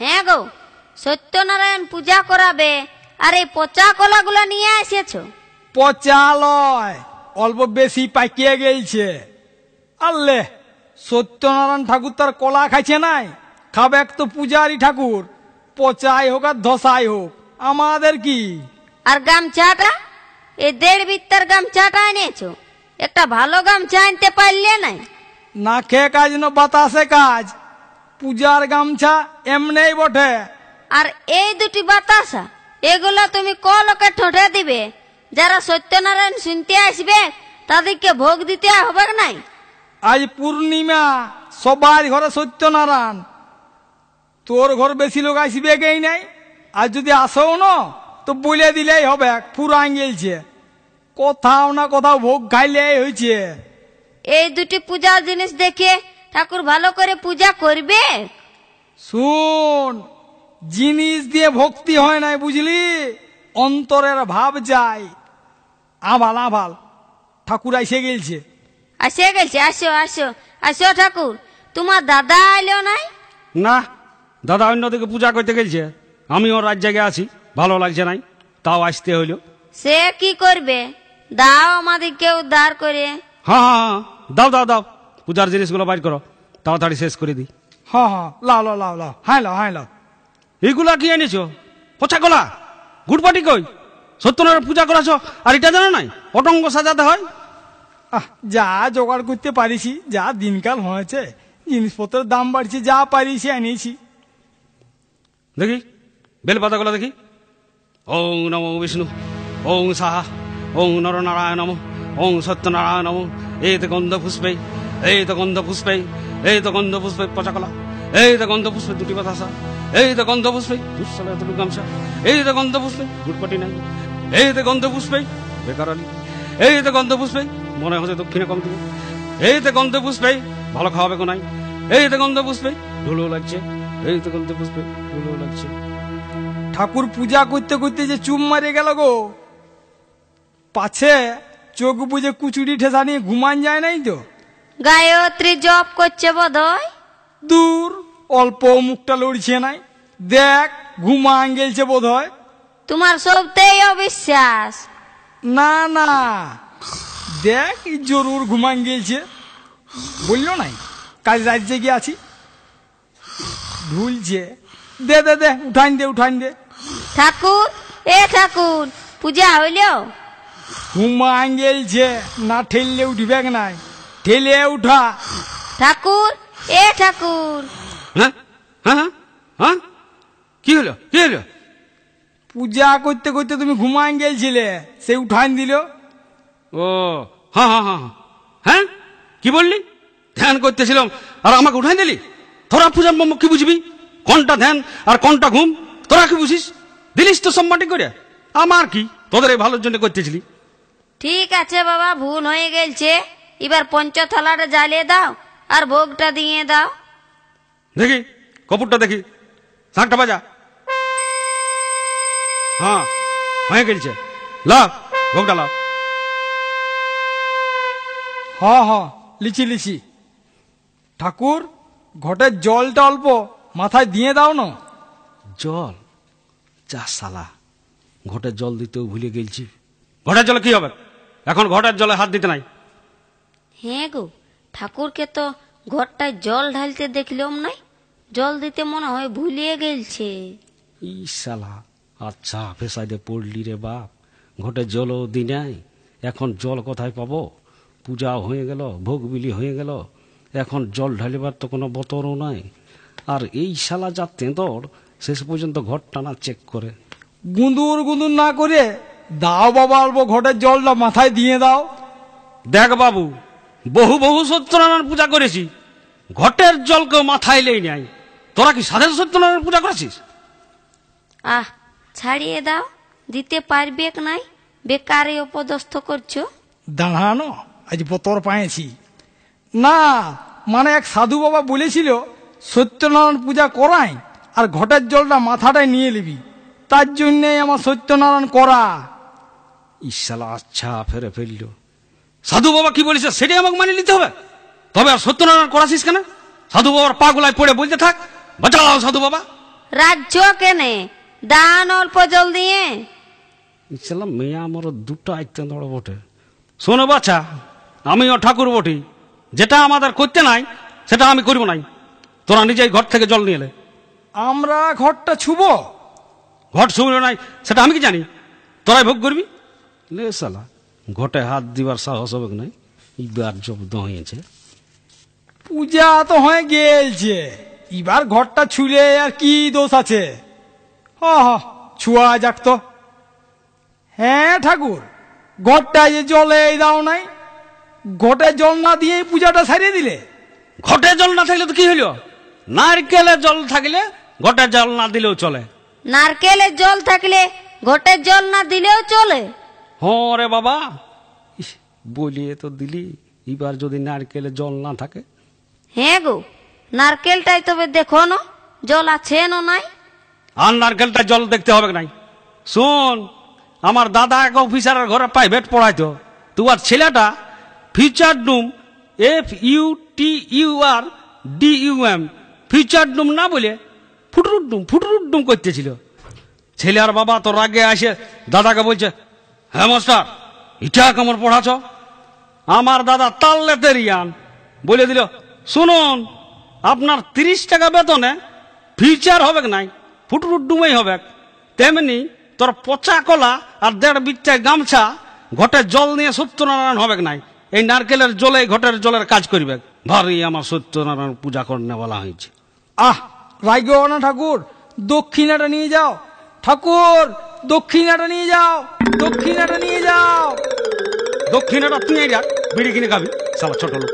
হ্যাঁ গো, সত্যনারায়ণ পূজা করাবে, আর এই পচা কলাগুলো নিয়ে এসেছো। পচা লয়, অল্প বেশি পাকিয়ে গেছে। আল্লে, সত্যনারায়ণ ঠাকুর তার কলা খাইছে নাই, খাবে তো পূজারি ঠাকুর, পচাই হোক আর ধসাই হোক, আমাদের কি। আর গামছাটা, এই 1.5 বিত্তার গামছাটা এনেছো, একটা ভালো গামছা আনতে পারলে নাই? না খেয়ে কাজ না বাতাসে কাজ, পূজার গামছা এমনি বটে। আর এই 2টি বাতাসা, এগুলো তুমি ক লোকে ঠোঁটে দিবে? যারা সত্যনারায়ণ শুনতে আসবে তাদেরকে ভোগ দিতে হবে নাই? আজ পূর্ণিমা, সবার ঘরে সত্যনারায়ণ, তোর ঘর বেশি লোক আসবে কেই নাই। আর যদি আসো না তো বলে দিলেই হবে, পুরান গেলছে, কোথাও না কোথাও ভোগ খাইলে হয়েছে। এই 2টি পূজার জিনিস দেখে ঠাকুর ভালো করে পূজা করবে। শুন, জিনিস দিয়ে ভক্তি হয় নাই, বুঝলি, অন্তরের ভাব যায়। আভাল আভাল, ঠাকুর এসে গেলছে। আসে গেছে, আসো আসো আসো ঠাকুর। তোমার দাদা আইলো নাই? না, দাদা অন্যদিকে পূজা করতে গেছে, আমি ওর রাত জায়গায় আছি, ভালো লাগছে নাই, তাও আসতে হইল। সে কি করবে, দাও আমাদেরকে উদ্ধার করে। হ্যাঁ হ্যাঁ হ্যাঁ, দাও দাও দাও, পূজার জিনিসগুলো বাইর করো, তাড়াতাড়ি শেষ করে দিই। হ্যাঁ হ্যাঁ, লাও লাও লাও লাও, হ্যাঁ লাও হ্যাঁ লাও। এইগুলা কি এনেছো? পচা কলা, গুড়পাটি কই? সত্যনারায়ণ পূজা করাছ আর এটা জানো নাই অটঙ্গ সাজাতে হয়? যা জোগাড় করতে পারিছি, যা দিনকাল হয়েছে, জিনিসপত্রের দাম বাড়ছে, যা পারিছি আনিয়েছি। দেখি বেলপাতাগুলো দেখি। ওং নমো বিষ্ণু, ওং সাহা, ওং নরনারায়ণ নম, ওং সত্যনারায়ণ নম। এই তো গন্ধ পুষ্পে, এই তো গন্ধ পুষ্পে, এই তো গন্ধ পুষ্পে পচা কলা, এই তো গন্ধ পুষ্পে 2টি বাতাসা, এই তো গন্ধ পুষ্পে দুঃসালে এতটুকু গামছা, এই তো গন্ধ পুষ্পে গুড়পাটি নাই, এই তো গন্ধ পুষ্পে বেকার আলি, এই তো গন্ধ পুষ্পে মনে হচ্ছে দক্ষিণে কম দেবো, এই তো গন্ধ পুষ্পে ভালো খাওয়াবে কো নাই, এই তো গন্ধ পুষ্পে ঢুলো লাগছে, এই তো গন্ধ পুষ্পে ঢুলো লাগছে। ঠাকুর পূজা করতে করতে যে চুপ মারে গেল গো, পাছে চোখ বুঝে কুচুরি ঠেসা নিয়ে ঘুমান যায় নাই তো? গায়ত্রী জপ করছে বোধহয়। দূর, অল্প মুখটা লড়ছে নাই, দেখ ঘুমান গেলছে বোধ হয়। তোমার সবতেই অবিশ্বাস। না না, দেখ জরুর ঘুমান গেলছে, বললো নাই কাল রাত জেগে আছি। ঢুলছে, দে দে দে, উঠান দে উঠান দে। ঠাকুর, এ ঠাকুর, পূজা হইল? ঘুমান গেলছে, না ঠেললে উঠবে নাই, ঠেলে উঠা। ঠাকুর, এ ঠাকুর। হ্যাঁ হ্যাঁ হ্যাঁ হ্যাঁ, কি হলো কি হলো? পূজা করতে করতে তুমি ঘুমান গেলছিলে, সে উঠান দিল। ও হ্যাঁ হ্যাঁ হ্যাঁ হ্যাঁ, কি বললি? ধ্যান করতেছিলাম আর আমাকে উঠাই দিলি? তোরা পূজার মম্ম কি বুঝবি? কোনটা ধ্যান আর কোনটা ঘুম তোরা কি বুঝিস? দিলিস তো সম্মাটি করে। আমার কি, তোদের এই ভালোর জন্য করতেছিলি। ঠিক আছে বাবা, ভুল হয়ে গেছে, এবার পঞ্চথালাটা জ্বালিয়ে দাও আর ভোগটা দিয়ে দাও। দেখি কপুরটা দেখি, শাঁখটা বাজা। হ্যাঁ হয়ে গেছে, লাও ভোগটা লাও। হ হ, লিচি লিচি। ঠাকুর, ঘটের জলটা অল্প মাথায় দিয়ে দাও না। জল? যা সালা, ঘটের জল দিতেও ভুলে গেলছি। ঘটের জলে কি হবে? এখন ঘটের জলে হাত দিতে নাই। হ্যাঁ গো, ঠাকুরকে তো ঘরটায় জল ঢালতে দেখলাম নাই, জল দিতে মনে হয় ভুলিয়ে গেলছে। ই সালা, আচ্ছা ফেসাইডে পড়লি রে বাপ। ঘটের জলও দি নাই, এখন জল কোথায় পাবো? পূজা হয়ে গেল, ভোগ বিলি হয়ে গেল, এখন জল ঢালিবার তো কোনো বতরও নাই। আর এই শালা যা তেঁদর, শেষ পর্যন্ত ঘর টানা চেক করে। গুঁদুর গুঁদুর না করে দাও বাবা, অল্প ঘটের জলটা মাথায় দিয়ে দাও। দেখ বাবু, বহু বহু সত্যনারায়ণ পূজা করেছি, ঘটের জল কেউ মাথায় লেই নাই। তোরা কি সাধে সত্যনারায়ণ পূজা করেছিস? আহ, ছাড়িয়ে দাও, দিতে পারবে নাই, বেকারে অপদস্থ করছো। দাঁড়ানো, আজ বতর পাইছি না, মানে এক সাধু বাবা বলেছিল সত্যনারায়ণ পূজা করাই আর ঘটের জলটা মাথাটায় নিয়ে নিবি, তার জন্যে আমার সত্যনারায়ণ করা। ইশালা আচ্ছা ফেরে ফেলল। সাধু বাবা কি বলেছে সেটাই আমাকে মানে নিতে হবে? তবে আর সত্যনারায়ণ করাছিস কেন? সাধু বাবার পা গুলায় পড়ে বলতে থাক, বাঁচাও সাধু বাবা। রাজ্য কেনে দান অল্প জল দিয়ে। ইসলাম মেয়ে আমার দুটো আইতেন ধরো বটে। শোনো বাচ্চা, আমিও ঠাকুর বটি, যেটা আমাদের করতে নাই সেটা আমি করবো নাই। তোরা নিজেই ঘর থেকে জল নিয়ে এলে। আমরা ঘরটা ছুব? ঘট শুনলো নাই সেটা আমি কি জানি? তোরাই ভোগ করবি। লে সালা, ঘটে হাত দিবার সাহস হবে নাই, ইবার জব্দ হয়েছে। পূজা তো হয়ে গেলছে, এবার ঘরটা ছুলে আর কি দোষ আছে? হ হ, ছুয়া যাক তো। হ্যাঁ ঠাকুর, ঘরটা যে জলে দাও নাই, ঘটে জল না দিয়ে পূজাটা সারিয়ে দিলে। ঘটে জল না থাকলে তো কি হইল? নারকেলের জল থাকলে ঘটে জল না দিলেও চলে। নারকেলের জল থাকলে ঘটের জল না দিলেও চলে? হ্যাঁ রে বাবা, বলিয়ে তো দিলি। এবার যদি নারকেলের জল না থাকে? হ্যাঁ গো, নারকেলটাই তবে দেখো না জল আছে না নাই। আর নারকেলটা জল দেখতে হবে নাই। শোন, আমার দাদা এক অফিসারের ঘরে প্রাইভেট পড়াইতো। তোমার ছেলেটা ফিচার ডুম, FUTURDUM, ফিচার ডুম না বলে ফুটরুট ডুম করতেছিল। ছেলে আর বাবা তো রাগে আসে দাদাকে বলছে, হ্যাঁ মাস্টার, এটা কেমন পড়াছ? আমার দাদা তাল্লেতে রিয়ান বলে দিল, শুনুন, আপনার 30 টাকা বেতনে ফিচার হবে নাই, ফুটরুট ডুমেই হবে। তেমনি তোর পচা কলা আর 1.5 বিঘা গামছা ঘটে জল নিয়ে সত্যনারায়ণ হবে নাই। এই নারকেলের জলে ঘটের জলের কাজ করবে। ভারী আমার সত্যনারায়ণ পূজা করতে বলা হয়েছে। আহ, রাইগো না ঠাকুর, দক্ষিণাটা নিয়ে যাও। ঠাকুর, দক্ষিণাটা নিয়ে যাও, দক্ষিণাটা নিয়ে যাও। দক্ষিণাটা তুই যা, বিড়ি কিনে খাবি, সালা ছোট লোক।